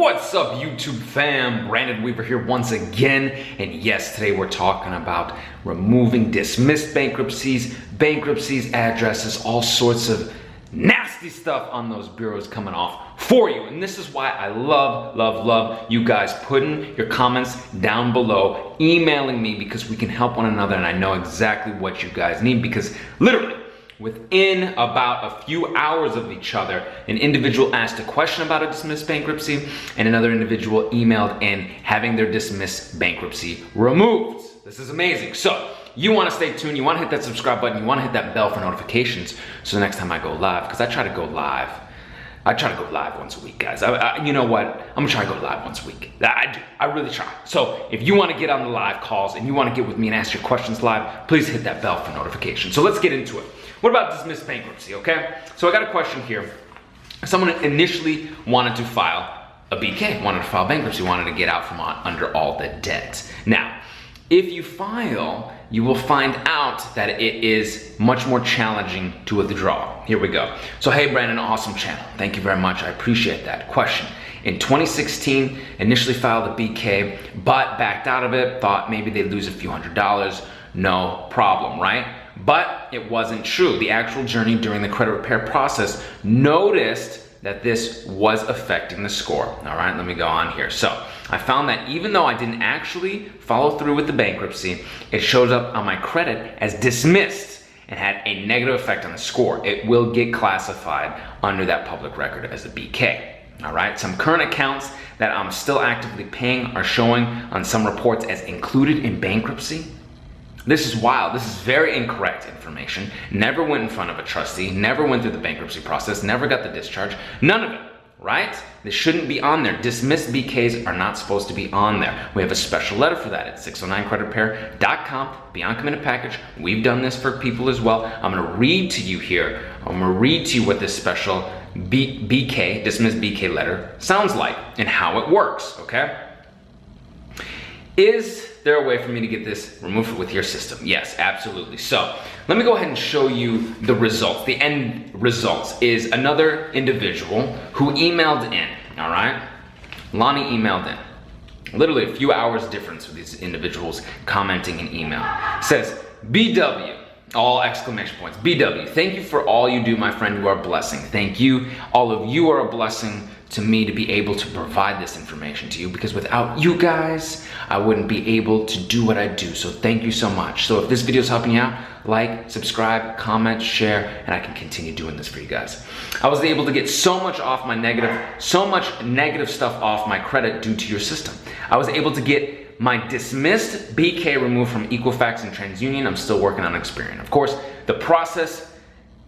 What's up, YouTube fam? Brandon Weaver here once again, and yes, today we're talking about removing dismissed bankruptcies, addresses, all sorts of nasty stuff on those bureaus coming off for you. And this is why I love you guys putting your comments down below, emailing me, because we can help one another, and I know exactly what you guys need, because literally within about a few hours of each other, an individual asked a question about a dismissed bankruptcy, and another individual emailed in having their dismissed bankruptcy removed. This is amazing. So you want to stay tuned, you want to hit that subscribe button, you want to hit that bell for notifications, so the next time I go live, because I try to go live once a week, guys. You know what? I'm gonna try to go live once a week. I really try. So if you want to get on the live calls and you want to get with me and ask your questions live, please hit that bell for notifications. So let's get into it. What about dismissed bankruptcy, okay? So I got a question here. Someone initially wanted to file a BK, wanted to file bankruptcy, wanted to get out from under all the debt. Now, if you file, you will find out that it is much more challenging to withdraw. Here we go. So, hey Brandon, awesome channel. Thank you very much, I appreciate that. Question, in 2016, initially filed a BK, but backed out of it, thought maybe they'd lose a few $100s, no problem, right? But it wasn't true. The actual journey during the credit repair process noticed that this was affecting the score. All right, let me go on here. So I found that even though I didn't actually follow through with the bankruptcy, it shows up on my credit as dismissed and had a negative effect on the score. It will get classified under that public record as a BK. All right, some current accounts that I'm still actively paying are showing on some reports as included in bankruptcy. This is wild. This is very incorrect information. Never went in front of a trustee, never went through the bankruptcy process, never got the discharge, none of it, right? This shouldn't be on there. Dismissed BKs are not supposed to be on there. We have a special letter for that at 609creditrepair.com, beyond committed package. We've done this for people as well. I'm gonna read to you here. I'm gonna read to you what this special BK, dismissed BK letter sounds like and how it works, okay? Is there a way for me to get this removed with your system? Yes, absolutely. So let me go ahead and show you the results. The end results is another individual who emailed in, all right? Lonnie emailed in. Literally a few hours difference with these individuals commenting in email. It says, BW, all exclamation points. BW, thank you for all you do, my friend. You are a blessing. Thank you. All of you are a blessing to me to be able to provide this information to you, because without you guys, I wouldn't be able to do what I do. So thank you so much. So if this video is helping you out, like, subscribe, comment, share, and I can continue doing this for you guys. I was able to get so much negative stuff off my credit due to your system. I was able to get my dismissed BK removed from Equifax and TransUnion. I'm still working on Experian. Of course, the process,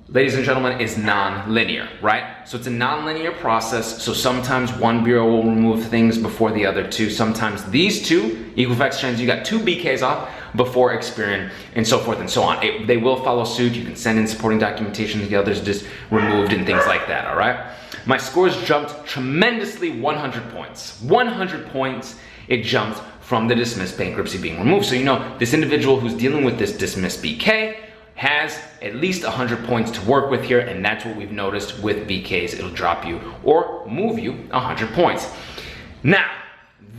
ladies and gentlemen, is non-linear, right? So it's a non-linear process. So sometimes one bureau will remove things before the other two. Sometimes these two, Equifax, Trans, you got two BKs off before Experian, and so forth and so on. They will follow suit. You can send in supporting documentation, the others just removed and things like that, all right? My scores jumped tremendously, 100 points. 100 points, it jumped from the dismissed bankruptcy being removed. So you know, this individual who's dealing with this dismissed BK has at least 100 points to work with here, and that's what we've noticed with BKs. It'll drop you or move you 100 points. Now,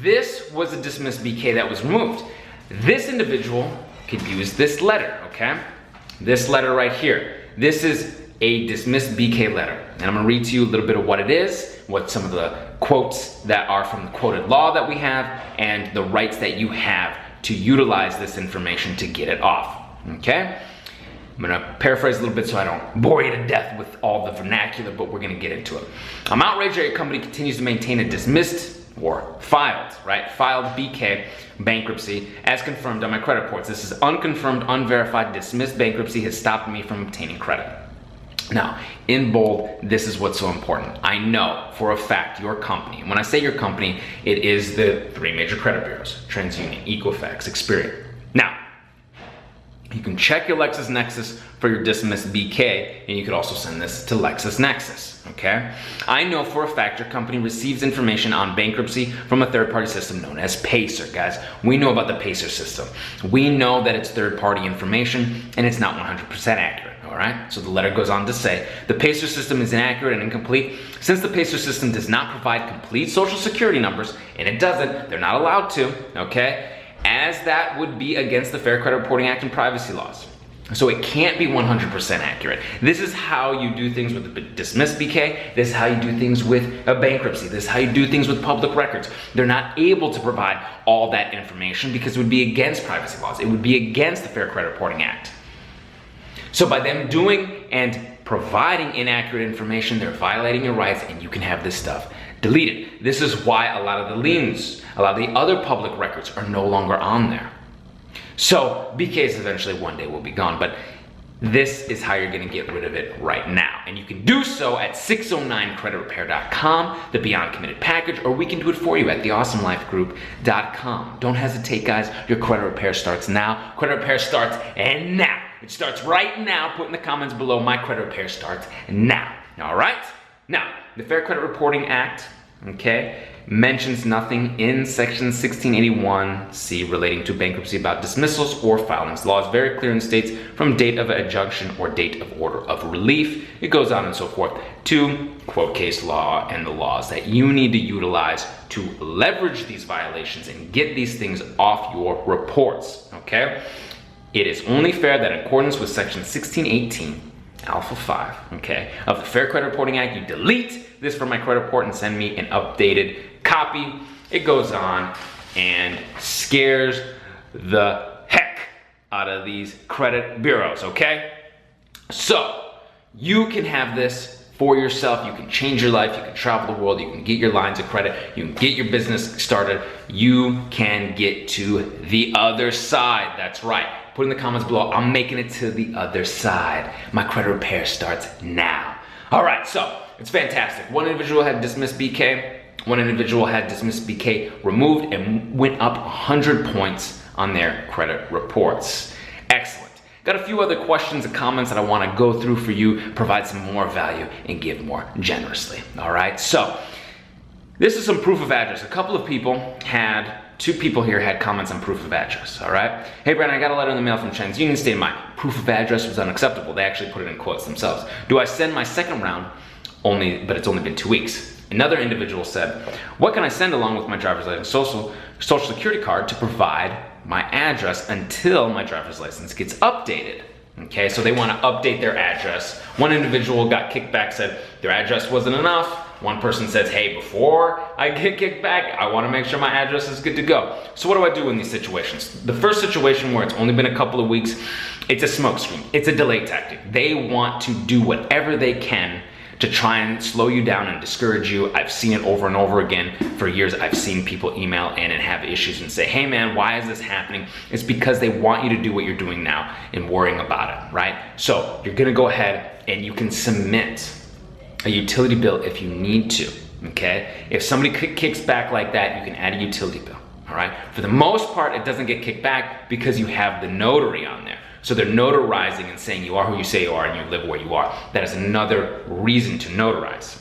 this was a dismissed BK that was removed. This individual could use this letter, okay? This letter right here. This is a dismissed BK letter, and I'm gonna read to you a little bit of what it is, what some of the quotes that are from the quoted law that we have, and the rights that you have to utilize this information to get it off, okay? I'm gonna paraphrase a little bit so I don't bore you to death with all the vernacular, but we're gonna get into it. I'm outraged that your company continues to maintain a dismissed or filed, right? Filed BK bankruptcy as confirmed on my credit reports. This is unconfirmed, unverified, dismissed bankruptcy has stopped me from obtaining credit. Now, in bold, this is what's so important. I know for a fact your company, and when I say your company, it is the three major credit bureaus, TransUnion, Equifax, Experian. Now, you can check your Lexis Nexis for your dismissed BK, and you could also send this to Lexis Nexis, okay? I know for a fact your company receives information on bankruptcy from a third-party system known as PACER, guys. We know about the PACER system. We know that it's third-party information, and it's not 100% accurate, all All right, so the letter goes on to say, the PACER system is inaccurate and incomplete. Since the PACER system does not provide complete social security numbers, and it doesn't, they're not allowed to, okay, as that would be against the Fair Credit Reporting Act and privacy laws. So it can't be 100% accurate. This is how you do things with a dismissed BK. This is how you do things with a bankruptcy. This is how you do things with public records. They're not able to provide all that information because it would be against privacy laws. It would be against the Fair Credit Reporting Act. So by them doing and providing inaccurate information, they're violating your rights, and you can have this stuff deleted. This is why a lot of the liens, a lot of the other public records are no longer on there. So BKs eventually one day will be gone, but this is how you're gonna get rid of it right now. And you can do so at 609creditrepair.com, the Beyond Committed package, or we can do it for you at theawesomelifegroup.com. Don't hesitate, guys. Your credit repair starts now. Credit repair starts and now. It starts right now. Put in the comments below, my credit repair starts now. All right? Now, the Fair Credit Reporting Act, okay, mentions nothing in section 1681C relating to bankruptcy about dismissals or filings. The law is very clear and states from date of adjunction or date of order of relief. It goes on and so forth to quote case law and the laws that you need to utilize to leverage these violations and get these things off your reports, okay? It is only fair that in accordance with section 1618 Alpha 5, okay, of the Fair Credit Reporting Act, you delete this from my credit report and send me an updated copy. It goes on and scares the heck out of these credit bureaus, okay? So you can have this for yourself. You can change your life. You can travel the world. You can get your lines of credit. You can get your business started. You can get to the other side. That's right. Put in the comments below, I'm making it to the other side. My credit repair starts now. All right, so it's fantastic. One individual had dismissed BK. One individual had dismissed BK removed and went up 100 points on their credit reports. Excellent. Got a few other questions and comments that I want to go through for you, provide some more value, and give more generously. All right, so this is some proof of address. A couple of people had, two people here had comments on proof of address, all right? Hey, Brandon, I got a letter in the mail from TransUnion stating my proof of address was unacceptable. They actually put it in quotes themselves. Do I send my second round? But it's only been 2 weeks. Another individual said, what can I send along with my driver's license, social security card to provide my address until my driver's license gets updated? Okay, so they want to update their address. One individual got kicked back, said their address wasn't enough. One person says, hey, before I get kicked back, I want to make sure my address is good to go. So what do I do in these situations? The first situation where it's only been a couple of weeks, it's a smokescreen. It's a delay tactic. They want to do whatever they can to try and slow you down and discourage you. I've seen it over and over again. For years, I've seen people email in and have issues and say, hey man, why is this happening? It's because they want you to do what you're doing now and worrying about it, right? So you're gonna go ahead and you can submit a utility bill if you need to, okay? If somebody kicks back like that, you can add a utility bill, all right? For the most part, it doesn't get kicked back because you have the notary on there. So they're notarizing and saying you are who you say you are and you live where you are. That is another reason to notarize.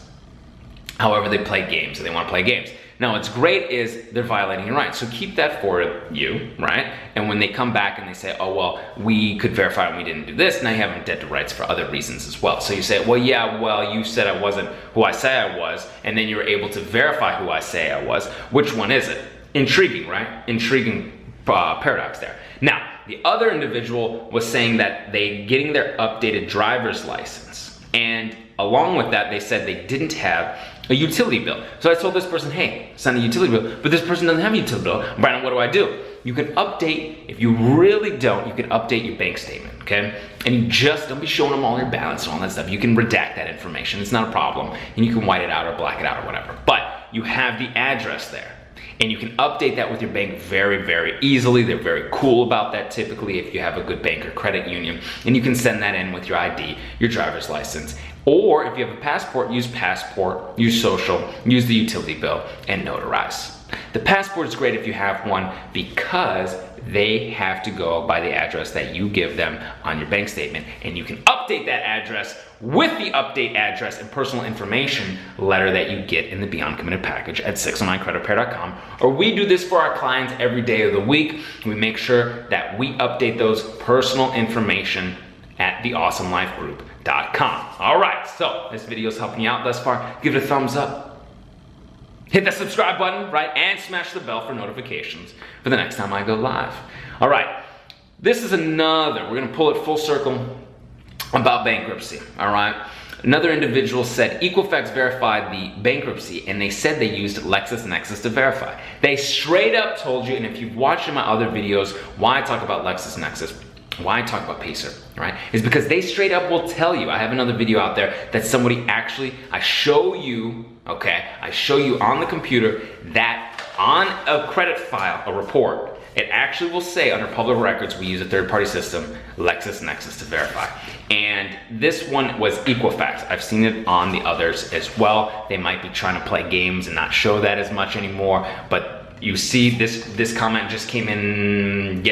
However, they play games and they want to play games. Now, what's great is they're violating your rights. So keep that for you, right? And when they come back and they say, oh, well, we could verify and we didn't do this, now you have them dead to rights for other reasons as well. So you say, well, yeah, well, you said I wasn't who I say I was, and then you were able to verify who I say I was. Which one is it? Intriguing, right? Intriguing paradox there. Now, the other individual was saying that they getting their updated driver's license, and along with that, they said they didn't have a utility bill. So I told this person, hey, send a utility bill, but this person doesn't have a utility bill. Brandon, what do I do? You can update, if you really don't, you can update your bank statement, okay? And you just don't be showing them all your balance and all that stuff. You can redact that information, it's not a problem. And you can white it out or black it out or whatever. But you have the address there. And you can update that with your bank very, very easily. They're very cool about that typically if you have a good bank or credit union. And you can send that in with your ID, your driver's license. Or if you have a passport, use social, use the utility bill, and notarize. The passport is great if you have one because they have to go by the address that you give them on your bank statement, and you can update that address with the update address and personal information letter that you get in the Beyond Committed package at 609creditrepair.com. Or we do this for our clients every day of the week. We make sure that we update those personal information at theawesomelifegroup.com. All right, so this video is helping you out thus far. Give it a thumbs up. Hit that subscribe button, right? And smash the bell for notifications for the next time I go live. All right, this is another, we're gonna pull it full circle about bankruptcy, all right? Another individual said Equifax verified the bankruptcy and they said they used Lexis Nexis to verify. They straight up told you, and if you've watched in my other videos, why I talk about Lexis Nexis, why I talk about Pacer, right? Is because they straight up will tell you, I have another video out there that somebody actually, I show you on the computer that on a credit file, a report, it actually will say under public records, we use a third-party system, Lexis Nexis to verify. And this one was Equifax. I've seen it on the others as well. They might be trying to play games and not show that as much anymore, but you see this comment just came in,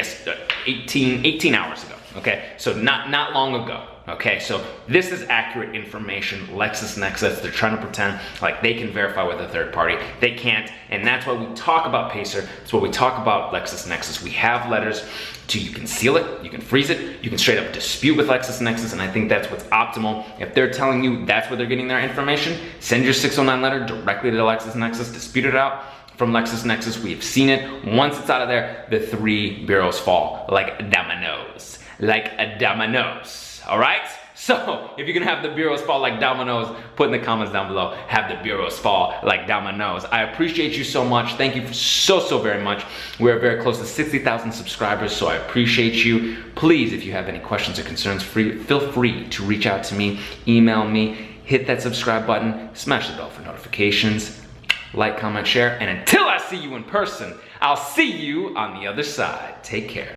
18 hours ago, okay? So not long ago. Okay, so this is accurate information. Lexis Nexis, they're trying to pretend like they can verify with a third party. They can't, and that's why we talk about Pacer. That's why we talk about Lexis Nexis. We have letters you can seal it, you can freeze it, you can straight up dispute with Lexis Nexis, and I think that's what's optimal. If they're telling you that's where they're getting their information, send your 609 letter directly to Lexis Nexis, dispute it out from Lexis Nexis. We've seen it. Once it's out of there, the 3 bureaus fall like dominoes, all right? So if you're gonna have the bureaus fall like dominoes, put in the comments down below, have the bureaus fall like dominoes. I appreciate you so much. Thank you so very much. We're very close to 60,000 subscribers, so I appreciate you. Please, if you have any questions or concerns, feel free to reach out to me, email me, hit that subscribe button, smash the bell for notifications, like, comment, share, and until I see you in person, I'll see you on the other side. Take care.